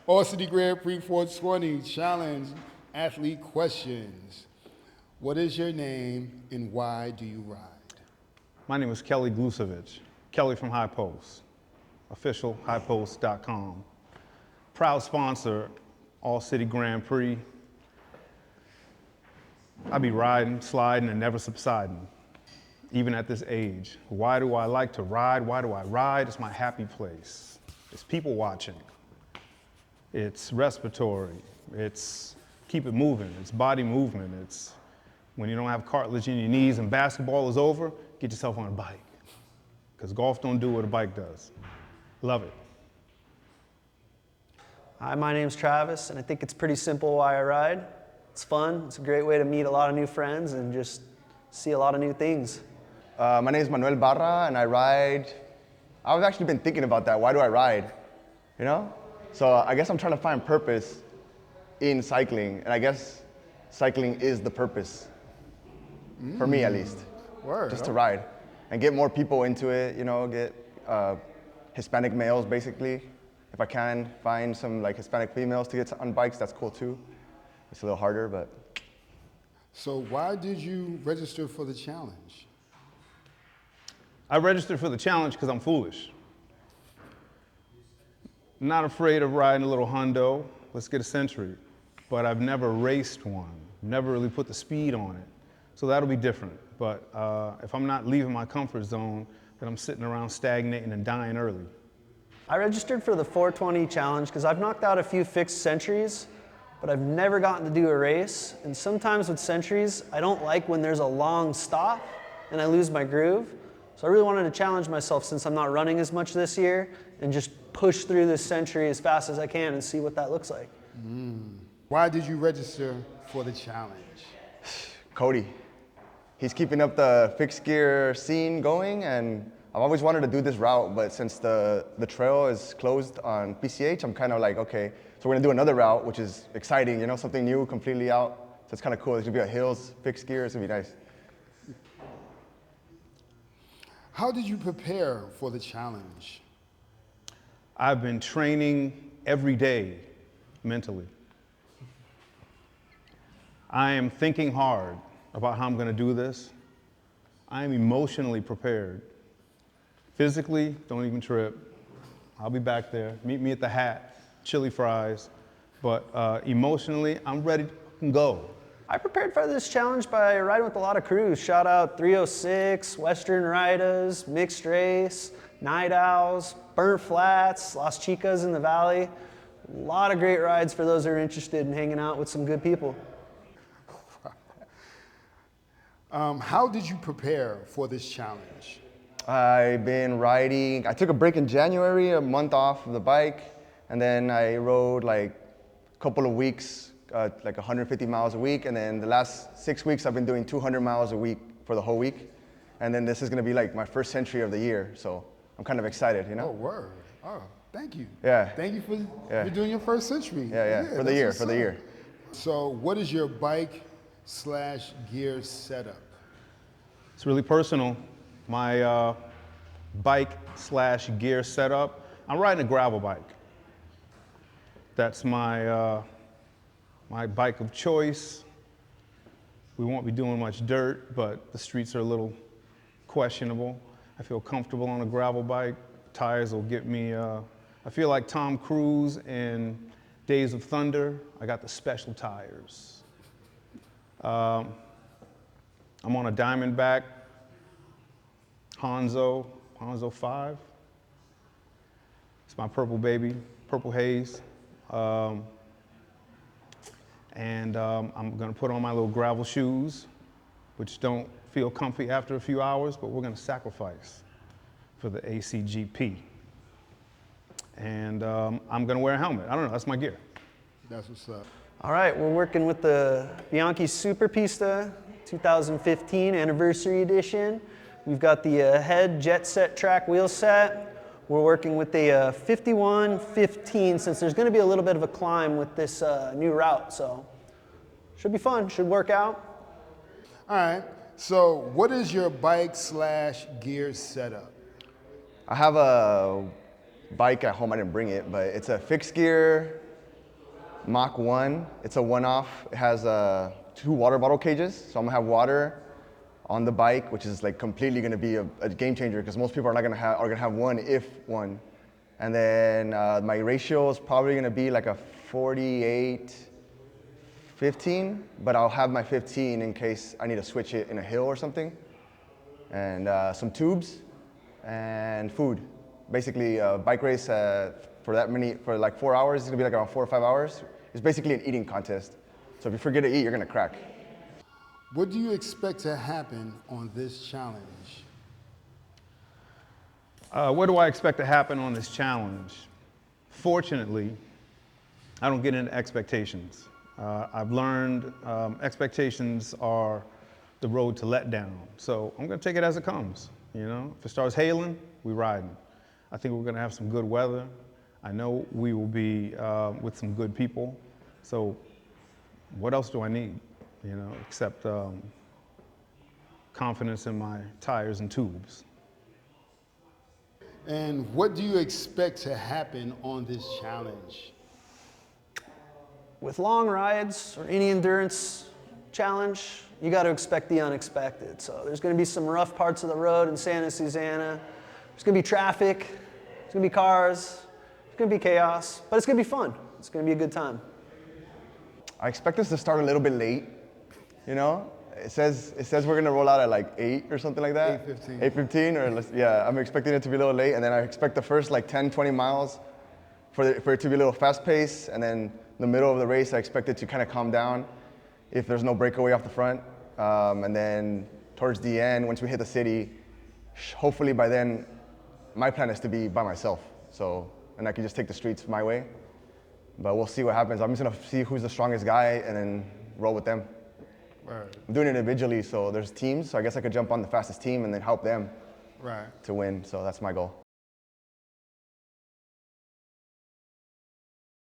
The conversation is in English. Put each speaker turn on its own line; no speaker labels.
All City Grand Prix 420 Challenge Athlete Questions. What is your name and why do you ride?
My name is Kelly Glusevich, Kelly from High Post, official highpost.com. Proud sponsor, All City Grand Prix. I be riding, sliding, and never subsiding, even at this age. Why do I like to ride? Why do I ride? It's my happy place. It's people watching. It's respiratory. It's keep it moving. It's body movement. It's when you don't have cartilage in your knees and basketball is over, get yourself on a bike. Because golf don't do what a bike does. Love it.
Hi, my name's Travis, and I think it's pretty simple why I ride. It's fun. It's a great way to meet a lot of new friends and just see a lot of new things.
My name is Manuel Barra, and I ride. I've actually been thinking about that. Why do I ride? You know? So I guess I'm trying to find purpose in cycling, and I guess cycling is the purpose, for me at least.
Word.
Just to ride and get more people into it, you know, get Hispanic males basically. If I can find some like Hispanic females to get on bikes, that's cool too. It's a little harder, but.
So why did you register for the challenge?
I registered for the challenge because I'm foolish. Not afraid of riding a little hundo. Let's get a Century. But I've never raced one. Never really put the speed on it. So that'll be different. But if I'm not leaving my comfort zone, then I'm sitting around stagnating and dying early.
I registered for the 420 challenge because I've knocked out a few fixed centuries, but I've never gotten to do a race. And sometimes with centuries, I don't like when there's a long stop and I lose my groove. So I really wanted to challenge myself since I'm not running as much this year and just push through this century as fast as I can and see what that looks like.
Why did you register for the challenge?
Cody. He's keeping up the fixed gear scene going, and I've always wanted to do this route, but since the trail is closed on PCH, I'm kind of like, okay, so we're gonna do another route, which is exciting, you know, something new, completely out. So it's kind of cool. It's gonna be a hills, fixed gear, it's gonna be nice.
How did you prepare for the challenge?
I've been training every day mentally. I am thinking hard about how I'm going to do this. I am emotionally prepared. Physically, don't even trip. I'll be back there. Meet me at the Hat, chili fries. But emotionally, I'm ready to go.
I prepared for this challenge by riding with a lot of crews. Shout out 306, Western Riders, Mixed Race, Night Owls, Burnt Flats, Las Chicas in the Valley. A lot of great rides for those that are interested in hanging out with some good people.
How did you prepare for this challenge?
I've been riding. I took a break in January, a month off of the bike, and then I rode like a couple of weeks, like 150 miles a week, and then the last 6 weeks I've been doing 200 miles a week for the whole week. And then this is gonna be like my first century of the year, so I'm kind of excited, you know?
Oh, word. Oh, thank you.
Yeah.
Thank you for doing your first century.
Yeah, for the year, for the year.
So what is your bike/gear setup?
It's really personal. My bike/gear setup, I'm riding a gravel bike. That's my bike of choice. We won't be doing much dirt, but the streets are a little questionable. I feel comfortable on a gravel bike. Tires will get me, I feel like Tom Cruise in Days of Thunder. I got the special tires. I'm on a Diamondback Hanzo 5. It's my purple baby, purple haze. And I'm gonna put on my little gravel shoes, which don't feel comfy after a few hours, but we're gonna sacrifice for the ACGP. And I'm gonna wear a helmet. I don't know, that's my gear.
That's what's up.
All right, we're working with the Bianchi Super Pista 2015 Anniversary Edition. We've got the head jet set track wheel set. We're working with the 51-15 since there's gonna be a little bit of a climb with this new route, so should be fun, should work out.
All right, so what is your bike/gear setup?
I have a bike at home, I didn't bring it, but it's a fixed gear Mach 1, it's a one-off. It has 2 water bottle cages, so I'm gonna have water on the bike, which is like completely gonna be a game changer because most people are not gonna have, are gonna have one, if one. And then my ratio is probably gonna be like a 48-15, but I'll have my 15 in case I need to switch it in a hill or something. And some tubes and food. Basically, a bike race for like 4 hours, it's gonna be like around 4 or 5 hours. It's basically an eating contest. So if you forget to eat, you're gonna crack.
What do you expect to happen on this challenge?
What do I expect to happen on this challenge? Fortunately, I don't get into expectations. I've learned expectations are the road to letdown. So I'm gonna take it as it comes. You know, if it starts hailing, we riding. I think we're gonna have some good weather. I know we will be with some good people. So what else do I need? You know, except confidence in my tires and tubes.
And what do you expect to happen on this challenge?
With long rides or any endurance challenge, you got to expect the unexpected. So there's going to be some rough parts of the road in Santa Susana. There's going to be traffic. There's going to be cars. There's going to be chaos, but it's going to be fun. It's going to be a good time.
I expect us to start a little bit late. You know, it says we're gonna roll out at like 8 or something like that.
8:15.
8:15 or yeah, I'm expecting it to be a little late, and then I expect the first like 10, 20 miles for it to be a little fast paced, and then the middle of the race I expect it to kind of calm down if there's no breakaway off the front, and then towards the end, once we hit the city, hopefully by then, my plan is to be by myself, so and I can just take the streets my way. But we'll see what happens. I'm just gonna see who's the strongest guy and then roll with them.
Right.
I'm doing it individually, so there's teams, so I guess I could jump on the fastest team and then help them
Right.
to win, so that's my goal.